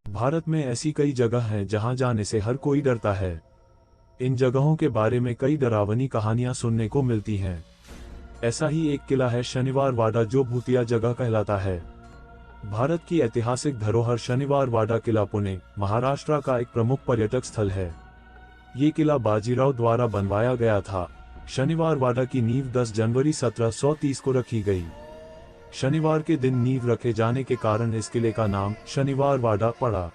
भारत में ऐसी कई जगह हैं जहां जाने से हर कोई डरता है। इन जगहों के बारे में कई डरावनी कहानियां सुनने को मिलती हैं। ऐसा ही एक किला है शनिवार वाड़ा, जो भूतिया जगह कहलाता है। भारत की ऐतिहासिक धरोहर शनिवार वाड़ा किला पुणे, महाराष्ट्र का एक प्रमुख पर्यटक स्थल है। ये किला बाजीराव द्वारा बनवाया गया था। शनिवार वाड़ा की नींव 10 जनवरी 1730 को रखी गई। शनिवार के दिन नींव रखे जाने के कारण इस किले का नाम शनिवार वाड़ा पड़ा।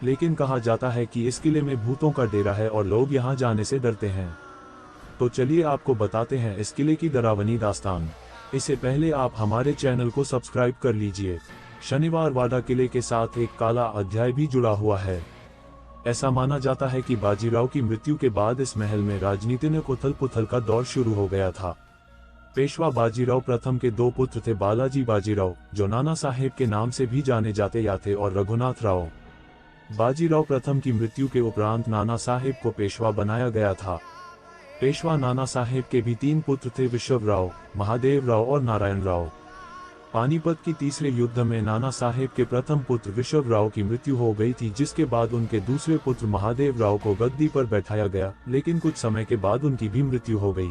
लेकिन कहा जाता है कि इस किले में भूतों का डेरा है और लोग यहाँ जाने से डरते हैं। तो चलिए आपको बताते हैं इस किले की डरावनी दास्तान। इससे पहले आप हमारे चैनल को सब्सक्राइब कर लीजिए। शनिवार वाड़ा किले के साथ एक काला अध्याय भी जुड़ा हुआ है। ऐसा माना जाता है कि बाजीराव की मृत्यु के बाद इस महल में राजनीतिक उथल पुथल का दौर शुरू हो गया था। पेशवा बाजीराव प्रथम के 2 पुत्र थे, बालाजी बाजीराव, जो नाना साहेब के नाम से भी जाने जाते थे, और रघुनाथ राव। बाजीराव प्रथम की मृत्यु के उपरांत नाना साहेब को पेशवा बनाया गया था। पेशवा नाना साहेब के भी 3 पुत्र थे, विश्वराव, महादेव राव और नारायण राव। पानीपत की तीसरे युद्ध में नाना साहेब के प्रथम पुत्र विश्वराव की मृत्यु हो गई थी, जिसके बाद उनके दूसरे पुत्र महादेव राव को गद्दी पर बैठाया गया, लेकिन कुछ समय के बाद उनकी भी मृत्यु हो गई।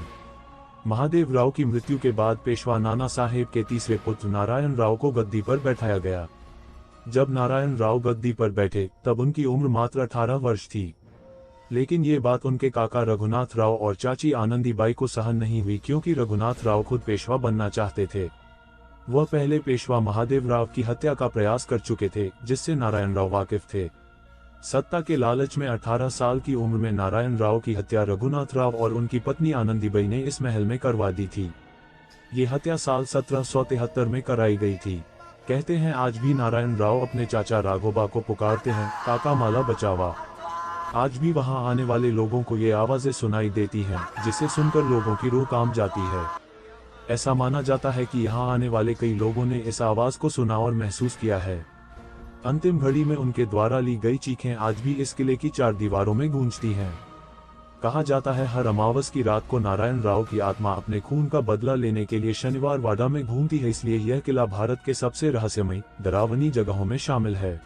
महादेव राव की मृत्यु के बाद पेशवा नाना साहेब के तीसरे पुत्र नारायण राव को गद्दी पर बैठाया गया। जब नारायण राव गद्दी पर बैठे तब उनकी उम्र मात्र 18 वर्ष थी। लेकिन ये बात उनके काका रघुनाथ राव और चाची आनंदीबाई को सहन नहीं हुई, क्योंकि रघुनाथ राव खुद पेशवा बनना चाहते थे। वह पहले पेशवा महादेव राव की हत्या का प्रयास कर चुके थे, जिससे नारायण राव वाकिफ थे। सत्ता के लालच में 18 साल की उम्र में नारायण राव की हत्या रघुनाथ राव और उनकी पत्नी आनंदीबाई ने इस महल में करवा दी थी। ये हत्या साल 1773 में कराई गई थी। कहते हैं आज भी नारायण राव अपने चाचा राघोबा को पुकारते हैं, काका माला बचावा। आज भी वहां आने वाले लोगों को ये आवाजें सुनाई देती हैं, जिसे सुनकर लोगों की रूह कांप जाती है। ऐसा माना जाता है कि यहाँ आने वाले कई लोगों ने इस आवाज को सुना और महसूस किया है। अंतिम घड़ी में उनके द्वारा ली गई चीखें आज भी इस किले की 4 दीवारों में गूंजती हैं। कहा जाता है हर अमावस की रात को नारायण राव की आत्मा अपने खून का बदला लेने के लिए शनिवार वाड़ा में घूमती है, इसलिए यह किला भारत के सबसे रहस्यमयी, डरावनी जगहों में शामिल है।